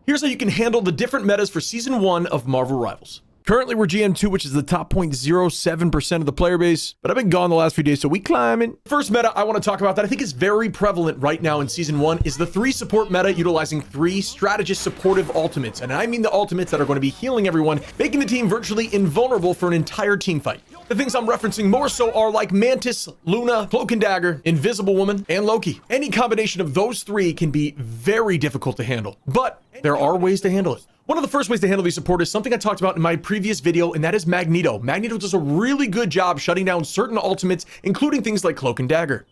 Here's how you can handle the different metas for Season 1 of Marvel Rivals. Currently, we're GM2, which is the top 0.07% of the player base, but I've been gone the last few days, so we climbing. First meta I want to talk about that I think is very prevalent right now in Season 1 is the 3 support meta utilizing 3 strategist supportive ultimates. And I mean the ultimates that are going to be healing everyone, making the team virtually invulnerable for an entire team fight. The things I'm referencing more so are like Mantis, Luna, Cloak and Dagger, Invisible Woman, and Loki. Any combination of those 3 can be very difficult to handle, but there are ways to handle it. One of the first ways to handle these support is something I talked about in my previous video, and that is Magneto. Magneto does a really good job shutting down certain ultimates, including things like Cloak and Dagger.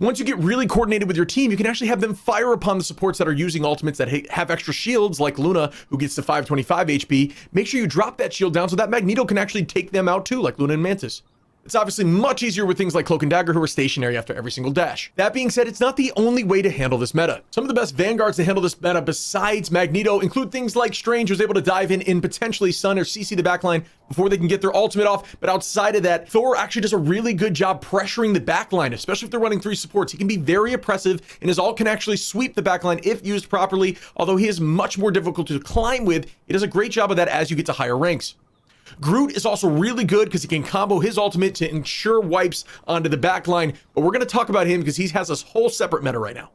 Once you get really coordinated with your team, you can actually have them fire upon the supports that are using ultimates that have extra shields, like Luna, who gets to 525 HP. Make sure you drop that shield down so that Magneto can actually take them out too, like Luna and Mantis. It's obviously much easier with things like Cloak and Dagger, who are stationary after every single dash. That being said, it's not the only way to handle this meta. Some of the best Vanguards to handle this meta besides Magneto include things like Strange, who's able to dive in and potentially stun or CC the backline before they can get their ultimate off. But outside of that, Thor actually does a really good job pressuring the backline, especially if they're running 3 supports. He can be very oppressive, and his ult can actually sweep the backline if used properly. Although he is much more difficult to climb with, he does a great job of that as you get to higher ranks. Groot is also really good because he can combo his ultimate to ensure wipes onto the backline, but we're going to talk about him because he has this whole separate meta right now.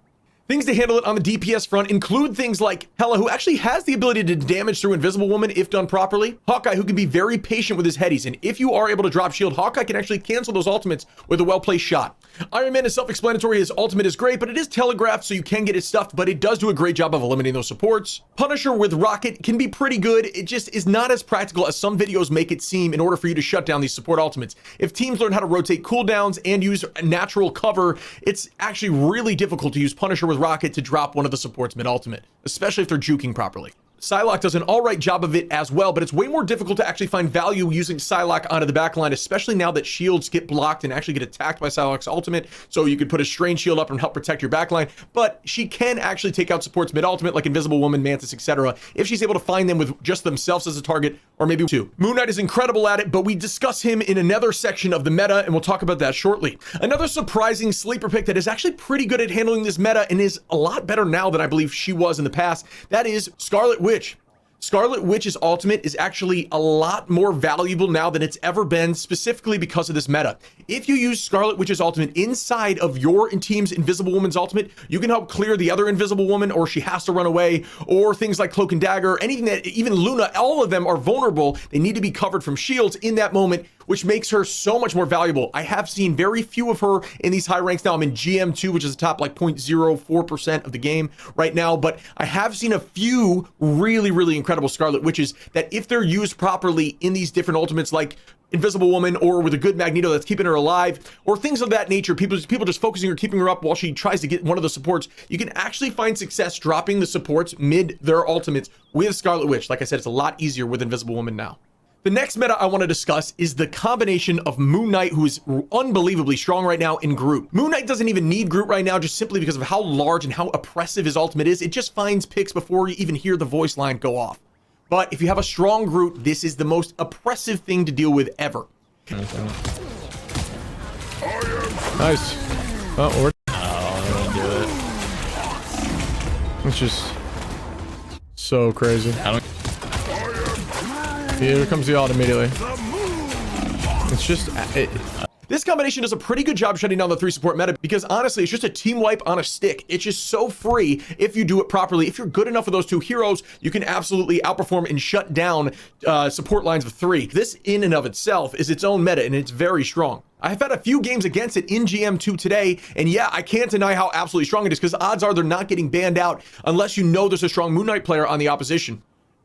Things to handle it on the DPS front include things like Hela, who actually has the ability to damage through Invisible Woman if done properly. Hawkeye, who can be very patient with his headies, and if you are able to drop shield, Hawkeye can actually cancel those ultimates with a well-placed shot. Iron Man is self-explanatory, his ultimate is great, but it is telegraphed so you can get it stuffed, but it does do a great job of eliminating those supports. Punisher with Rocket can be pretty good, it just is not as practical as some videos make it seem in order for you to shut down these support ultimates. If teams learn how to rotate cooldowns and use natural cover, it's actually really difficult to use Punisher with Rocket to drop one of the supports mid-ultimate, especially if they're juking properly. Psylocke does an alright job of it as well, but it's way more difficult to actually find value using Psylocke onto the backline, especially now that shields get blocked and actually get attacked by Psylocke's ultimate, so you could put a Strange shield up and help protect your backline, but she can actually take out supports mid-ultimate like Invisible Woman, Mantis, etc. if she's able to find them with just themselves as a target, or maybe 2. Moon Knight is incredible at it, but we discuss him in another section of the meta, and we'll talk about that shortly. Another surprising sleeper pick that is actually pretty good at handling this meta and is a lot better now than I believe she was in the past, that is Scarlet Witch. Scarlet Witch's ultimate is actually a lot more valuable now than it's ever been, specifically because of this meta. If you use Scarlet Witch's ultimate inside of your team's Invisible Woman's ultimate, you can help clear the other Invisible Woman, or she has to run away, or things like Cloak and Dagger, anything that, even Luna, all of them are vulnerable. They need to be covered from shields in that moment, which makes her so much more valuable. I have seen very few of her in these high ranks now. I'm in GM2, which is the top like 0.04% of the game right now, but I have seen a few really incredible Scarlet Witches that if they're used properly in these different ultimates like Invisible Woman, or with a good Magneto that's keeping her alive, or things of that nature, people just focusing her, keeping her up while she tries to get one of the supports, you can actually find success dropping the supports mid their ultimates with Scarlet Witch. Like I said, it's a lot easier with Invisible Woman now. The next meta I want to discuss is the combination of Moon Knight, who is unbelievably strong right now, and Groot. Moon Knight doesn't even need Groot right now, just simply because of how large and how oppressive his ultimate is. It just finds picks before you even hear the voice line go off. But if you have a strong Groot, this is the most oppressive thing to deal with ever. Nice. Oh, we're... I don't do it. It's just so crazy. Here comes the ult immediately. It's just... This combination does a pretty good job shutting down the 3 support meta because honestly, it's just a team wipe on a stick. It's just so free if you do it properly. If you're good enough with those 2 heroes, you can absolutely outperform and shut down support lines of 3. This in and of itself is its own meta, and it's very strong. I have had a few games against it in GM2 today, and yeah, I can't deny how absolutely strong it is because odds are they're not getting banned out unless you know there's a strong Moon Knight player on the opposition.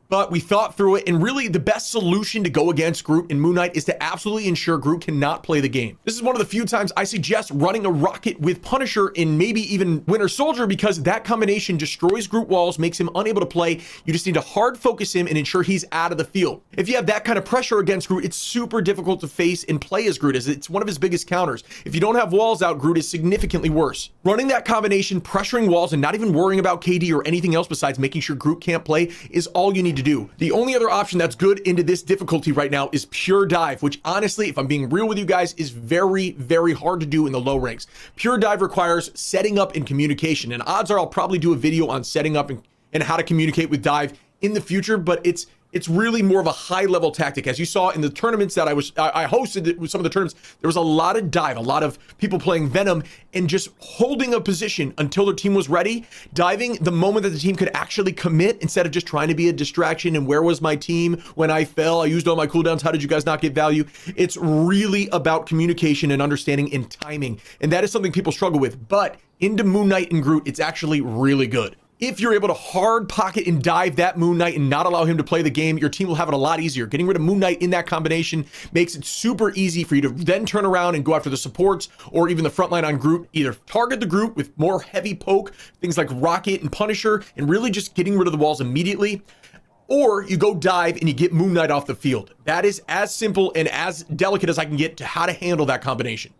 But we thought through it, and really the best solution to go against Groot and Moon Knight is to absolutely ensure Groot cannot play the game. This is one of the few times I suggest running a Rocket with Punisher and maybe even Winter Soldier, because that combination destroys Groot walls, makes him unable to play. You just need to hard focus him and ensure he's out of the field. If you have that kind of pressure against Groot, it's super difficult to face and play as Groot, as it's one of his biggest counters. If you don't have walls out, Groot is significantly worse. Running that combination, pressuring walls, and not even worrying about KD or anything else besides making sure Groot can't play is all you need to do. The only other option that's good into this difficulty right now is Pure Dive, which honestly, if I'm being real with you guys, is very hard to do in the low ranks. Pure Dive requires setting up and communication, and odds are I'll probably do a video on setting up and and how to communicate with dive in the future, but it's really more of a high level tactic. As you saw in the tournaments that I hosted with some of the tournaments, there was a lot of dive, a lot of people playing Venom and just holding a position until their team was ready, diving the moment that the team could actually commit instead of just trying to be a distraction and where was my team when I fell? I used all my cooldowns. How did you guys not get value? It's really about communication and understanding and timing. And that is something people struggle with. But into Moon Knight and Groot, it's actually really good. If you're able to hard pocket and dive that Moon Knight and not allow him to play the game, your team will have it a lot easier. Getting rid of Moon Knight in that combination makes it super easy for you to then turn around and go after the supports or even the front line on Groot. Either target the Groot with more heavy poke, things like Rocket and Punisher, and really just getting rid of the walls immediately. Or you go dive and you get Moon Knight off the field. That is as simple and as delicate as I can get to how to handle that combination.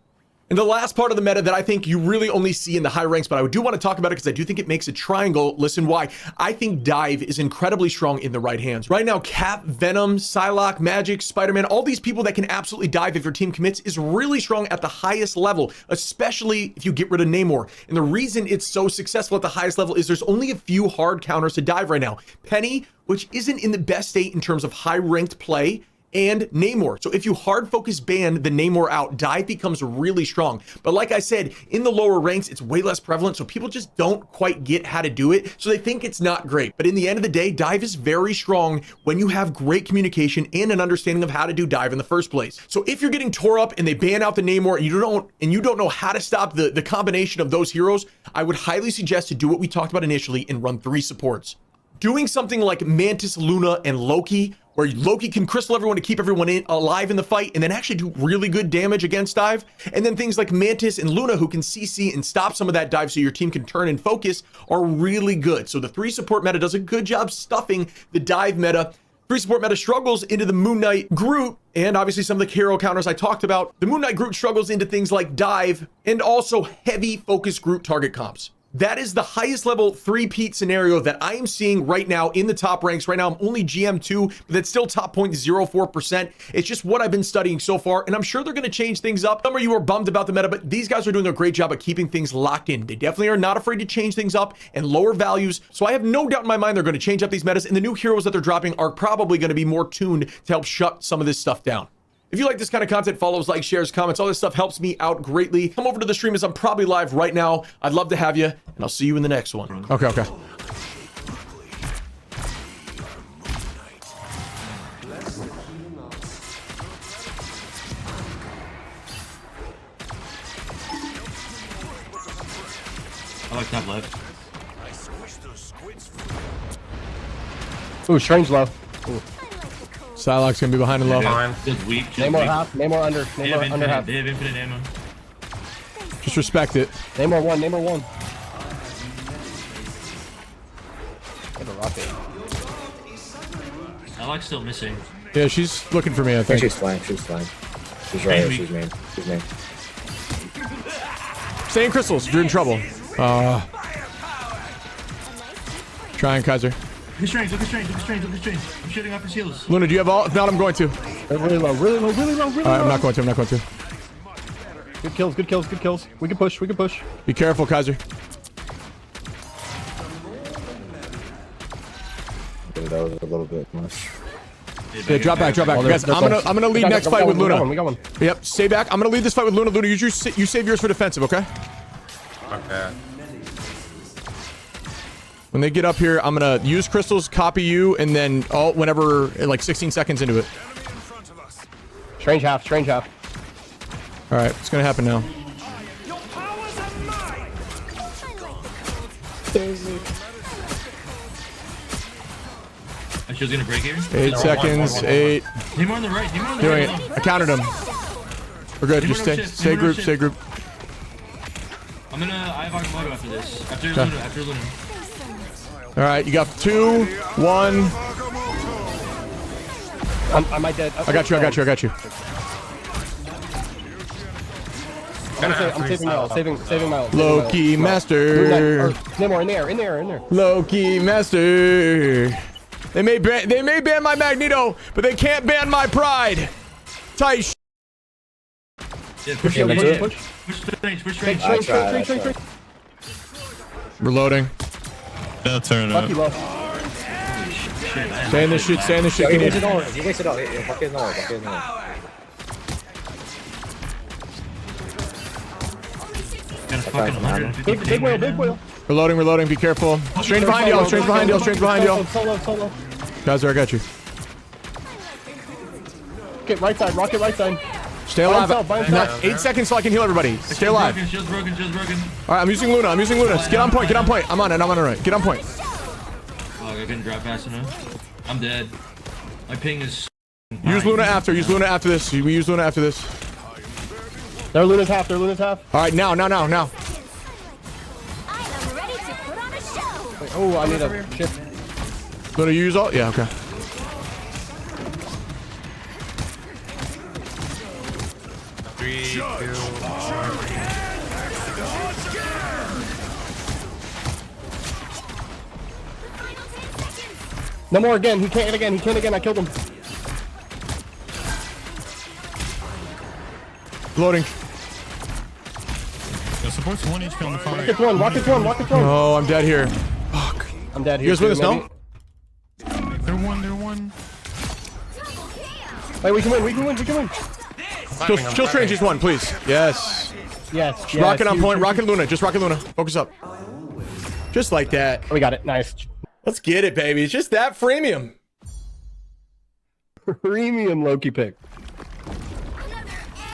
And the last part of the meta that I think you really only see in the high ranks, but I do want to talk about it because I do think it makes a triangle. Listen why. I think dive is incredibly strong in the right hands. Right now, Cap, Venom, Psylocke, Magic, Spider-Man, all these people that can absolutely dive if your team commits is really strong at the highest level, especially if you get rid of Namor. And the reason it's so successful at the highest level is there's only a few hard counters to dive right now. Penny, which isn't in the best state in terms of high ranked play, and Namor. So if you hard focus ban the Namor out, dive becomes really strong. But like I said, in the lower ranks, it's way less prevalent. So people just don't quite get how to do it. So they think it's not great. But in the end of the day, dive is very strong when you have great communication and an understanding of how to do dive in the first place. So if you're getting tore up and they ban out the Namor and you don't know how to stop the combination of those heroes, I would highly suggest to do what we talked about initially and run 3 supports. Doing something like Mantis, Luna, and Loki, where Loki can crystal everyone to keep everyone alive in the fight and then actually do really good damage against dive. And then things like Mantis and Luna who can CC and stop some of that dive so your team can turn and focus are really good. So the 3 support meta does a good job stuffing the dive meta. 3 support meta struggles into the Moon Knight Groot, and obviously some of the hero counters I talked about. The Moon Knight Groot struggles into things like dive and also heavy focus Groot target comps. That is the highest level 3-peat scenario that I am seeing right now in the top ranks. Right now, I'm only GM2, but that's still top 0.04%. It's just what I've been studying so far, and I'm sure they're going to change things up. Some of you are bummed about the meta, but these guys are doing a great job at keeping things locked in. They definitely are not afraid to change things up and lower values, so I have no doubt in my mind they're going to change up these metas, and the new heroes that they're dropping are probably going to be more tuned to help shut some of this stuff down. If you like this kind of content, follows, likes, shares, comments, all this stuff helps me out greatly. Come over to the stream as I'm probably live right now. I'd love to have you, and I'll see you in the next one. Okay. I like that left. Ooh, strange low. Ooh. Psylocke's gonna be behind and low. Just weak. Namor half, Namor under, Namor under half. They have infinite ammo. Just respect it. Namor one. Get a rocket. I like still missing. Yeah, she's looking for me, I think. She's flying. She's right here. She's main. Stay in crystals if you're in trouble. Trying Kaiser. Look at strange. I'm shooting off his heels. Luna, do you have all? If not, I'm going to. Really low. Alright, I'm not going to. Good kills. We can push. Be careful, Kaiser. That was a little bit much. Yeah, drop back. Guys, I'm gonna lead next fight with Luna. We got one. Yep, stay back. I'm gonna lead this fight with Luna. Luna, you save yours for defensive, okay? Okay. When they get up here, I'm gonna use crystals, copy you, and then whenever like 16 seconds into it. Strange half. All right, it's gonna happen now. She's gonna break here. 8 seconds. 8. Namor on the right. Doing it. I counted him. We're good. Just stay group. I have Agamotto after this. After Luna. All right, you got 2, 1. Am I dead? I got you. I'm saving Mel. Saving Mel. Loki Master. Namor in there. Loki Master. They may ban my Magneto, but they can't ban my pride. Tight. Yeah, Push. Push strange. Reloading. They'll turn Lucky up. low. Stay in this shit. Stay in this shit. He You wasted need. all. He wasted all. Bucket no. Bucket no. Got a fucking 150 Big wheel, big wheel. Reloading, reloading. Be careful. Strange behind you. Strange behind you. Strange behind you. Solo. Guys, there, I got you. Get right side, rocket right side. Stay alive. By himself. 8 seconds so I can heal everybody. Stay alive. Shield's broken. All right, I'm using Luna. Get on point. I'm on it. Right. Get on point. Oh, I couldn't drop fast enough. I'm dead. My ping is. Use Luna after. We use Luna after this. Their Luna's half. All right, now. I am ready to put on a show. Oh, I need a chip. Luna, you use all? Yeah, okay. No more again. He can't again. I killed him. Loading. The support's 1 HP on the fire. Rocket's one. Oh, I'm dead here. I'm dead here. You guys with us too, now? maybe. They're one. Wait, we can win. Kill Strange, he's one, please. Yes. Yes. Rocket on point. Rocket Luna. Just rocket Luna. Focus up. Just like that. We got it. Nice. Let's get it, baby. It's just that freemium. Premium Loki pick.